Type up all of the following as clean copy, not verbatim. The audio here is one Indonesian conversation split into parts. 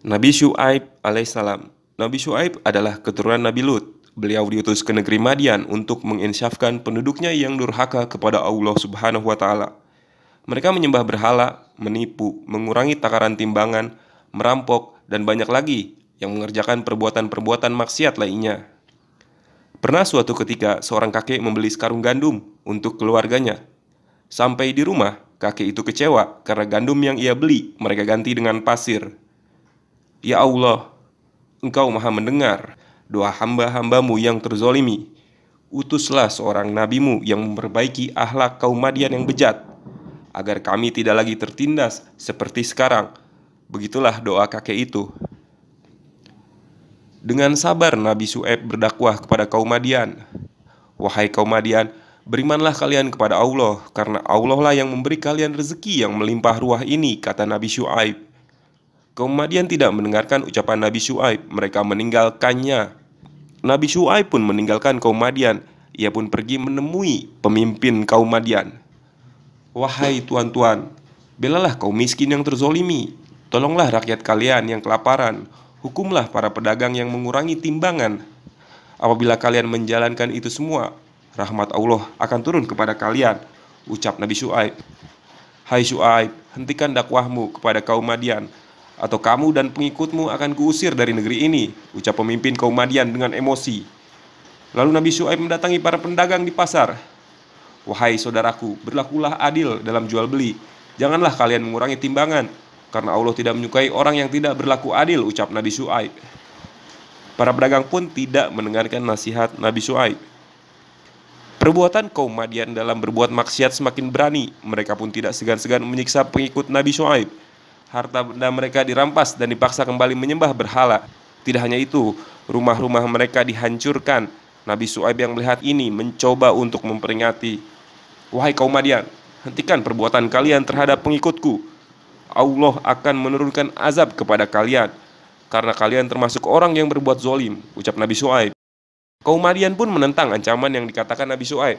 Nabi Syu'aib alaihissalam. Nabi Syu'aib adalah keturunan Nabi Lut. Beliau diutus ke negeri Madian untuk menginsyafkan penduduknya yang durhaka kepada Allah Subhanahu wa Ta'ala. Mereka menyembah berhala, menipu, mengurangi takaran timbangan, merampok, dan banyak lagi yang mengerjakan perbuatan-perbuatan maksiat lainnya. Pernah suatu ketika seorang kakek membeli sekarung gandum untuk keluarganya. Sampai di rumah, kakek itu kecewa karena gandum yang ia beli mereka ganti dengan pasir. Ya Allah, Engkau maha mendengar doa hamba-hambamu yang terzolimi. Utuslah seorang nabimu yang memperbaiki akhlak kaum Madian yang bejat, agar kami tidak lagi tertindas seperti sekarang. Begitulah doa kakek itu. Dengan sabar Nabi Syu'aib berdakwah kepada kaum Madian. Wahai kaum Madian, berimanlah kalian kepada Allah, karena Allah lah yang memberi kalian rezeki yang melimpah ruah ini, kata Nabi Syu'aib. Kaum Madian tidak mendengarkan ucapan Nabi Syu'aib, mereka meninggalkannya. Nabi Syu'aib pun meninggalkan kaum Madian. Ia pun pergi menemui pemimpin kaum Madian. Wahai tuan-tuan, belalah kaum miskin yang terzolimi. Tolonglah rakyat kalian yang kelaparan. Hukumlah para pedagang yang mengurangi timbangan. Apabila kalian menjalankan itu semua, rahmat Allah akan turun kepada kalian, ucap Nabi Syu'aib. Hai Syu'aib, hentikan dakwahmu kepada kaum Madian, atau kamu dan pengikutmu akan kuusir dari negeri ini, ucap pemimpin kaum Madian dengan emosi. Lalu Nabi Syu'aib mendatangi para pedagang di pasar. Wahai saudaraku, berlakulah adil dalam jual beli. Janganlah kalian mengurangi timbangan, karena Allah tidak menyukai orang yang tidak berlaku adil, ucap Nabi Syu'aib. Para pedagang pun tidak mendengarkan nasihat Nabi Syu'aib. Perbuatan kaum Madian dalam berbuat maksiat semakin berani. Mereka pun tidak segan-segan menyiksa pengikut Nabi Syu'aib. Harta benda mereka dirampas dan dipaksa kembali menyembah berhala. Tidak hanya itu, rumah-rumah mereka dihancurkan. Nabi Syu'aib yang melihat ini mencoba untuk memperingati. Wahai kaum Madian, hentikan perbuatan kalian terhadap pengikutku. Allah akan menurunkan azab kepada kalian, karena kalian termasuk orang yang berbuat zolim, ucap Nabi Syu'aib. Kaum Madian pun menentang ancaman yang dikatakan Nabi Syu'aib.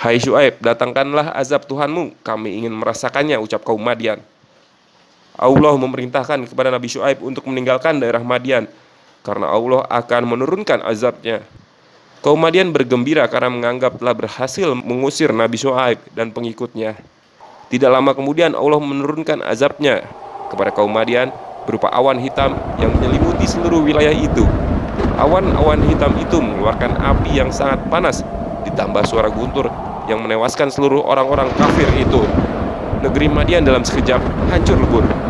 Hai Syu'aib, datangkanlah azab Tuhanmu, kami ingin merasakannya, ucap kaum Madian. Allah memerintahkan kepada Nabi Syu'aib untuk meninggalkan daerah Madian, karena Allah akan menurunkan azabnya. Kaum Madian bergembira karena menganggap telah berhasil mengusir Nabi Syu'aib dan pengikutnya. Tidak lama kemudian Allah menurunkan azabnya kepada kaum Madian berupa awan hitam yang menyelimuti seluruh wilayah itu. Awan-awan hitam itu mengeluarkan api yang sangat panas, ditambah suara guntur yang menewaskan seluruh orang-orang kafir itu. Negeri Madian dalam sekejap hancur lebur.